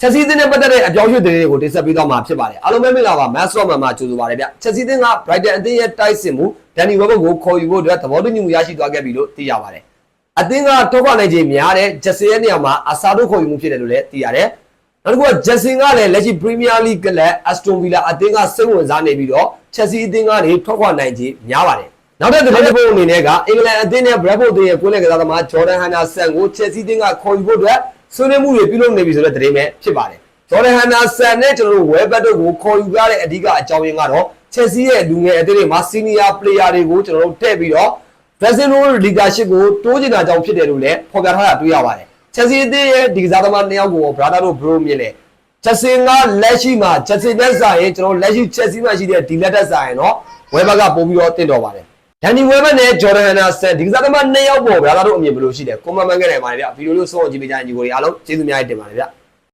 ချက်စီးသင်းနဲ့ပတ်သက်တဲ့အပြောင်းရွှေ့တွေကိုတင်ဆက်ပေးသွားမှာဖြစ်ပါတယ်အားလုံးပဲမင်္ဂလာပါ Master မှာကြိုဆိုပါရစေဗျချက်စီးသင်းက Brighton အသင်းရဲ့တိုက်စစ်မှုဒန်နီဝက်ဘတ်ကိုခေါ်ယူဖို့အတွက်သဘောတူညီမှုရရှိသွားခဲ့ပြီလို့သိရပါတယ်အသင်းကထောက်ခံနိုင်ခြင်းများတဲ့ဂျက်ဆင်ရဲ့နေရာမှာအစာတို့ခေါ်ယူမှုဖြစ်တယ်လို့လည်းသိရတယ်နောက်တစ်ခုကဂျက်ဆင်ကလည်းလက်ရှိ Premier League ကလည်း Aston Villa အသင်းကစိတ်ဝင်စားနေပြီးတော့ချက်စီးအသင်းကနေထောက်ခံနိုင်ခြင်းများပါတယ်နောက်တဲ့သတင်းတစ်ပုဒ်အနေနဲ့ကအင်္ဂလန်အသင်းနဲ့ Bradford အသင်းရဲ့ကိုယ်လက်ကစားသမား Jordan Henderson ကိုချက်စီးအသင်းကခေါ်ယူဖို့အတွက်ဆွေးနွေးမှုတွေပြုလုပ်နေပြီဆိုတဲ့သတင်းပဲဖြစ်ပါတယ်Jordan Henderson နဲ့ကျွန်တော်တို့ Webber တို့ကိုခေါ်ယူရတဲ့အဓိကအကြောင်းရင်းကတော့ Chelsea ရဲ့လူငယ်အသင်းတွေမှာ Senior Player တွေကိုကျွန်တော်တို့ထည့်ပြီးတော့ Brazilian Leadership ကိုတိုးချင်တာကြောင့်ဖြစ်တယ်လို့လည်းဖော်ပြထားတာတွေ့ရပါတယ် Chelsea အသင်းရဲ့ဒီကစားသမား2ယောက်ကို Brother တို့ Bro မြင်လေ Chelsea ကလက်ရှိမှာ Chelsea နဲ့ဆိုင်ရင်ကျွန်တော်လက်ရှိ Chelsea မှာရှိတဲ့ဒီလက်တက်ဆိုင်ရင်တော့ Webber ကပို့ပြီးတော့တင့်တော်ပါတယ်Danny Webber နဲ့ Jordan Henderson ဒီကစားသမား2ယောက်ပေါ် Brother တို့အမြင်ဘယ်လိုရှိလဲ comment မှန်းခဲ့နိုင်ပါတယ်ဗျဗီဒီယိုလေးဆုံးအောင်ကြည့်ပေးကြရင်ညီကိုတွေအားလုံးကျေးဇူးများတင်ပါတယ်ဗျ